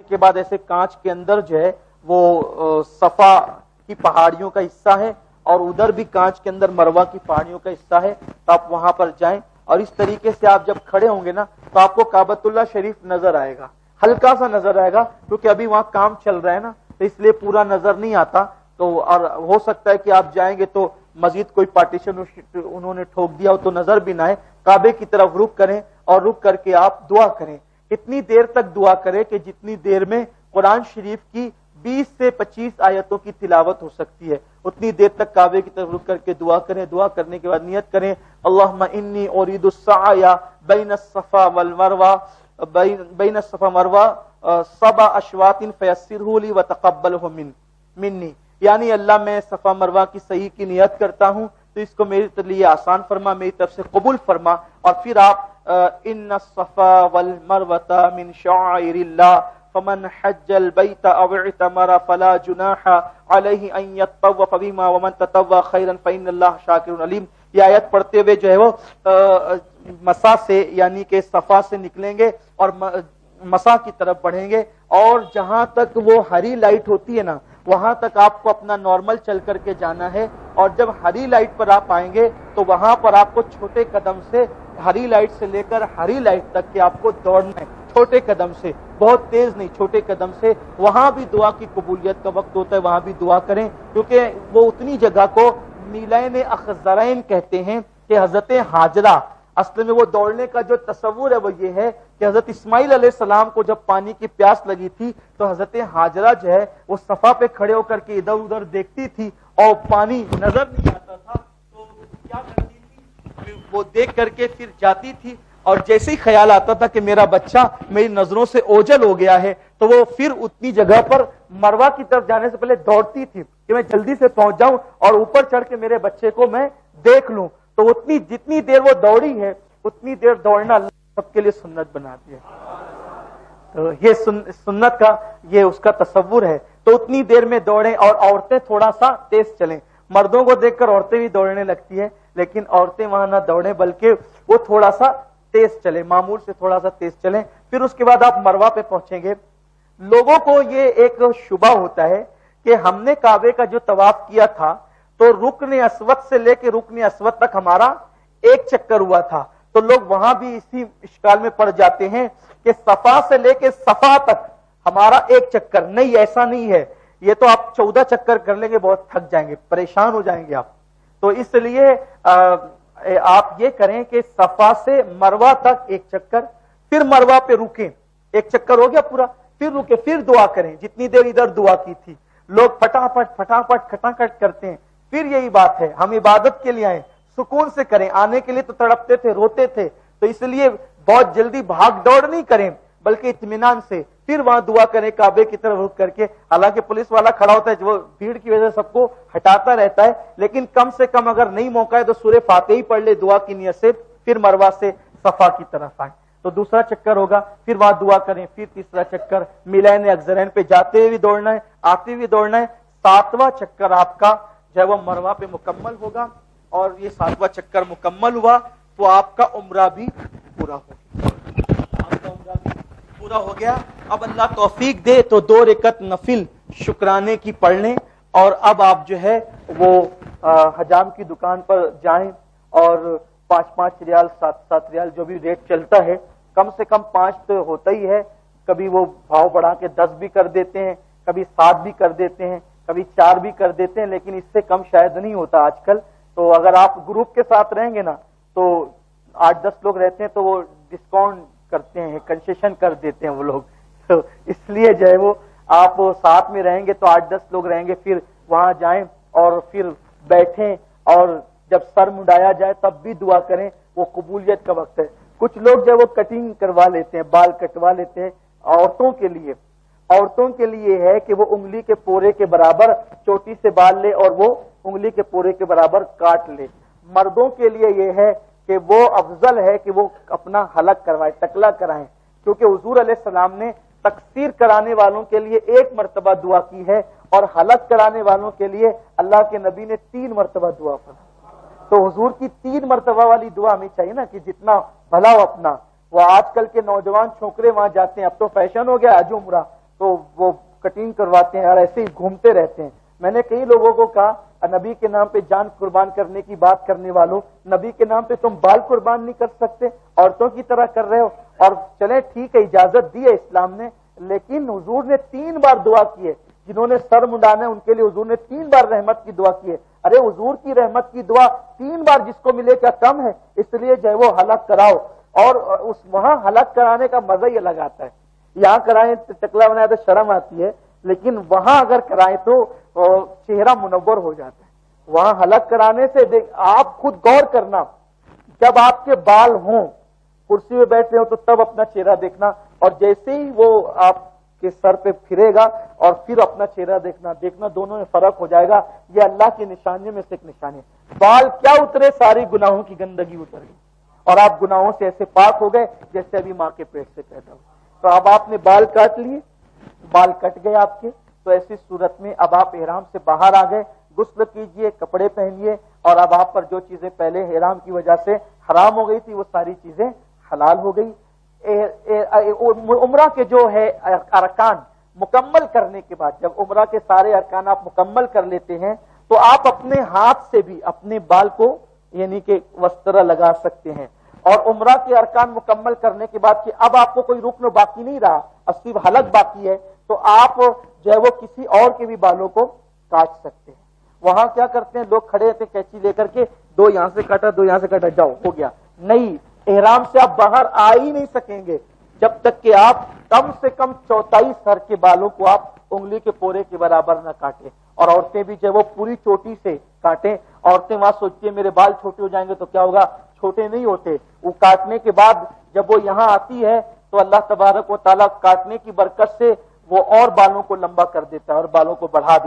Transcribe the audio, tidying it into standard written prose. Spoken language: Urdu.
کے بعد ایسے کانچ کے اندر جو ہے وہ صفا کی پہاڑیوں کا حصہ ہے اور ادھر بھی کانچ کے اندر مروہ کی پہاڑیوں کا حصہ ہے، تو آپ وہاں پر جائیں اور اس طریقے سے آپ جب کھڑے ہوں گے نا تو آپ کو کعبۃ اللہ شریف نظر آئے گا، ہلکا سا نظر آئے گا کیونکہ ابھی وہاں کام چل رہا ہے نا، تو اس لیے پورا نظر نہیں آتا، تو اور ہو سکتا ہے کہ آپ جائیں گے تو مزید کوئی پارٹیشن انہوں نے ٹھوک دیا ہو تو نظر بھی نہ آئے۔ کعبے کی طرف رخ کریں اور رخ کر کے آپ دعا کریں، اتنی دیر تک دعا کریں کہ جتنی دیر میں قرآن شریف کی 20 سے 25 آیتوں کی تلاوت ہو سکتی ہے اتنی دیر تک کعبے کی طرف رک کر کے دعا کریں۔ دعا کرنے کے بعد نیت کریں، اللہم انی ارید السعی بین الصفا والمروہ بین الصفا مروہ 7 اشواط فیسرہ لی وتقبلہ منی، یعنی اللہ میں صفا مروہ کی صحیح کی نیت کرتا ہوں تو اس کو میرے لیے آسان فرما، میری طرف سے قبول فرما۔ اور پھر آپ ان الصفا والمروۃ من شعائر اللہ فمن حج البیت او اعتمر فلا جناح علیہ ان یطوف بہما ومن تطوع خیرا فإن اللہ شاکر علیم۔ یہ آیت پڑھتے ہوئے جو ہے وہ مسا سے یعنی کہ صفا سے نکلیں گے اور مسا کی طرف بڑھیں گے، اور جہاں تک وہ ہری لائٹ ہوتی ہے نا وہاں تک آپ کو اپنا نارمل چل کر کے جانا ہے، اور جب ہری لائٹ پر آپ آئیں گے تو وہاں پر آپ کو چھوٹے قدم سے ہری لائٹ سے لے کر ہری لائٹ تک کہ آپ کو دوڑنا ہے، چھوٹے قدم سے، بہت تیز نہیں، چھوٹے قدم سے۔ وہاں بھی دعا کی قبولیت کا وقت ہوتا ہے، وہاں بھی دعا کریں، کیونکہ وہ اتنی جگہ کو میلین اخضرین کہتے ہیں کہ حضرت ہاجرہ، اصل میں وہ دوڑنے کا جو تصور ہے وہ یہ ہے کہ حضرت اسماعیل علیہ السلام کو جب پانی کی پیاس لگی تھی تو حضرت ہاجرہ جو ہے وہ صفا پہ کھڑے ہو کر کے ادھر ادھر دیکھتی تھی اور پانی نظر نہیں آتا تھا، تو کیا کرتی تھی، وہ دیکھ کر کے پھر جاتی تھی، اور جیسے ہی خیال آتا تھا کہ میرا بچہ میری نظروں سے اوجھل ہو گیا ہے تو وہ پھر اتنی جگہ پر مروہ کی طرف جانے سے پہلے دوڑتی تھی کہ میں جلدی سے پہنچ جاؤں اور اوپر چڑھ کے میرے بچے کو میں دیکھ لوں۔ تو جتنی دیر وہ دوڑی ہے اتنی دیر دوڑنا اللہ سب کے لیے سنت بنا دیا، تو یہ سنت کا یہ اس کا تصور ہے، تو اتنی دیر میں دوڑیں، اور عورتیں تھوڑا سا تیز چلیں۔ مردوں کو دیکھ کر عورتیں بھی دوڑنے لگتی ہیں، لیکن عورتیں وہاں نہ دوڑیں بلکہ وہ تھوڑا سا تیز چلیں، معمول سے تھوڑا سا تیز چلیں۔ پھر اس کے بعد آپ مروہ پہ پہنچیں گے۔ لوگوں کو یہ ایک شبہ ہوتا ہے کہ ہم نے کعبے کا جو طواف کیا تھا تو رکن اسود سے لے کے رکن اسود تک ہمارا ایک چکر ہوا تھا، تو لوگ وہاں بھی اسی اشکال میں پڑ جاتے ہیں کہ صفا سے لے کے صفا تک ہمارا ایک چکر، نہیں ایسا نہیں ہے، یہ تو آپ 14 چکر کر لیں گے، بہت تھک جائیں گے، پریشان ہو جائیں گے آپ۔ تو اس لیے آپ یہ کریں کہ صفا سے مروہ تک ایک چکر، پھر مروہ پہ رکیں، ایک چکر ہو گیا پورا، پھر رکے، پھر دعا کریں، جتنی دیر ادھر دعا کی تھی۔ لوگ پھٹافٹ کھٹاکھٹ کرتے ہیں، پھر یہی بات ہے، ہم عبادت کے لیے آئے، سکون سے کریں، آنے کے لیے تو تڑپتے تھے، روتے تھے، تو اس لیے بہت جلدی بھاگ دوڑ نہیں کریں بلکہ اطمینان سے، پھر وہاں دعا کریں کعبے کی طرف رخ کر کے۔ حالانکہ پولیس والا کھڑا ہوتا ہے، جو بھیڑ کی وجہ سے سب کو ہٹاتا رہتا ہے، لیکن کم سے کم اگر نہیں موقع ہے تو سورہ فاتحہ ہی پڑھ لے دعا کی نیت سے، پھر مروہ سے صفا کی طرف آئیں۔ تو دوسرا چکر ہوگا، پھر وہاں دعا کریں، پھر تیسرا چکر میلین اخضرین پہ جاتے ہوئے بھی دوڑنا ہے، آتے ہوئے دوڑنا ہے۔ 7واں چکر آپ کا جو ہے وہ مروہ پہ مکمل ہوگا، اور یہ 7واں چکر مکمل ہوا تو آپ کا عمرہ بھی پورا ہو گیا، آپ کا عمرہ بھی پورا ہو گیا۔ اب اللہ توفیق دے تو 2 رکعت نفل شکرانے کی پڑھ لیں، اور اب آپ جو ہے وہ حجام کی دکان پر جائیں اور 5 ریال 7 ریال جو بھی ریٹ چلتا ہے، کم سے کم 5 تو ہوتا ہی ہے، کبھی وہ بھاؤ بڑھا کے 10 بھی کر دیتے ہیں، کبھی 7 بھی کر دیتے ہیں، کبھی 4 بھی کر دیتے ہیں، لیکن اس سے کم شاید نہیں ہوتا آج کل۔ تو اگر آپ گروپ کے ساتھ رہیں گے نا تو 8-10 لوگ رہتے ہیں تو وہ ڈسکاؤنٹ کرتے ہیں، کنسیشن کر دیتے ہیں وہ لوگ، تو اس لیے جو ہے وہ آپ ساتھ میں رہیں گے تو 8-10 لوگ رہیں گے، پھر وہاں جائیں اور پھر بیٹھیں، اور جب سر مڈایا جائے تب بھی دعا کریں، وہ قبولیت کا وقت ہے۔ کچھ لوگ جو ہے وہ کٹنگ کروا لیتے ہیں، بال کٹوا لیتے ہیں، عورتوں کے لیے ہے کہ وہ انگلی کے پورے کے برابر چوٹی سے بال لے اور وہ انگلی کے پورے کے برابر کاٹ لے۔ مردوں کے لیے یہ ہے کہ وہ افضل ہے کہ وہ اپنا حلق کروائے، ٹکلا کرائیں، کیونکہ حضور علیہ السلام نے تقصیر کرانے والوں کے لیے 1 مرتبہ دعا کی ہے، اور حلق کرانے والوں کے لیے اللہ کے نبی نے 3 مرتبہ دعا فرمائی۔ تو حضور کی 3 مرتبہ والی دعا ہمیں چاہیے نا کہ جتنا بھلا ہو اپنا۔ وہ آج کل کے نوجوان چھوکرے وہاں جاتے ہیں، اب تو فیشن ہو گیا حج عمرہ، تو وہ کٹنگ کرواتے ہیں اور ایسے ہی گھومتے رہتے ہیں. میں نے کئی لوگوں کو کہا نبی کے نام پہ جان قربان کرنے کی بات کرنے والوں, نبی کے نام پہ تم بال قربان نہیں کر سکتے, عورتوں کی طرح کر رہے ہو. اور چلیں ٹھیک ہے, اجازت دی ہے اسلام نے, لیکن حضور نے 3 بار دعا کی ہے. جنہوں نے سر منڈانا ہے ان کے لیے حضور نے 3 بار رحمت کی دعا کی ہے. ارے حضور کی رحمت کی دعا 3 بار جس کو ملے کیا کم ہے؟ اس لیے جو ہے وہ حلق کراؤ, اور اس وہاں حلق کرانے کا مزہ ہی الگ آتا ہے. یہاں کرائیں ٹکلا بنایا تو شرم آتی ہے, لیکن وہاں اگر کرائیں تو چہرہ منور ہو جاتا ہے. وہاں حلق کرانے سے آپ خود غور کرنا, جب آپ کے بال ہوں, کرسی میں بیٹھ رہے ہو تو تب اپنا چہرہ دیکھنا, اور جیسے ہی وہ آپ کے سر پہ پھرے گا اور پھر اپنا چہرہ دیکھنا دونوں میں فرق ہو جائے گا. یہ اللہ کی نشانیوں میں سے ایک نشانی ہے. بال کیا اترے, ساری گناہوں کی گندگی اتر گئی, اور آپ گناہوں سے ایسے پاک ہو گئے جیسے ابھی ماں کے پیٹ سے پیدا ہو. تو اب آپ نے بال کاٹ لیے, بال کٹ گئے آپ کے, تو ایسی صورت میں اب آپ احرام سے باہر آ گئے. غسل کیجئے, کپڑے پہنیے, اور اب آپ پر جو چیزیں پہلے احرام کی وجہ سے حرام ہو گئی تھی وہ ساری چیزیں حلال ہو گئی. عمرہ کے جو ہے ارکان مکمل کرنے کے بعد, جب عمرہ کے سارے ارکان آپ مکمل کر لیتے ہیں تو آپ اپنے ہاتھ سے بھی اپنے بال کو یعنی کہ وسترا لگا سکتے ہیں. اور عمرہ کے ارکان مکمل کرنے کے بعد کہ اب آپ کو کوئی رکن باقی نہیں رہا, اب صرف حلق باقی ہے, تو آپ جو ہے وہ کسی اور کے بھی بالوں کو کاٹ سکتے ہیں. وہاں کیا کرتے ہیں لوگ, کھڑے تھے کینچی لے کر کے, 2 یہاں سے کاٹا 2 یہاں سے کاٹا, جاؤ ہو گیا. نہیں, احرام سے آپ باہر آ ہی نہیں سکیں گے جب تک کہ آپ کم سے کم 4 سر کے بالوں کو آپ انگلی کے پورے کے برابر نہ کاٹیں. اور عورتیں بھی جو وہ پوری چوٹی سے کاٹیں. عورتیں وہاں سوچتی ہیں میرے بال چھوٹے ہو جائیں گے تو کیا ہوگا, چھوٹے نہیں ہوتے. وہ کاٹنے کے بعد جب وہ یہاں آتی ہے تو اللہ تبارک و تعالیٰ کاٹنے کی برکت سے وہ اور بالوں کو لمبا کر دیتا ہے اور بالوں کو بڑھا دیتا ہے.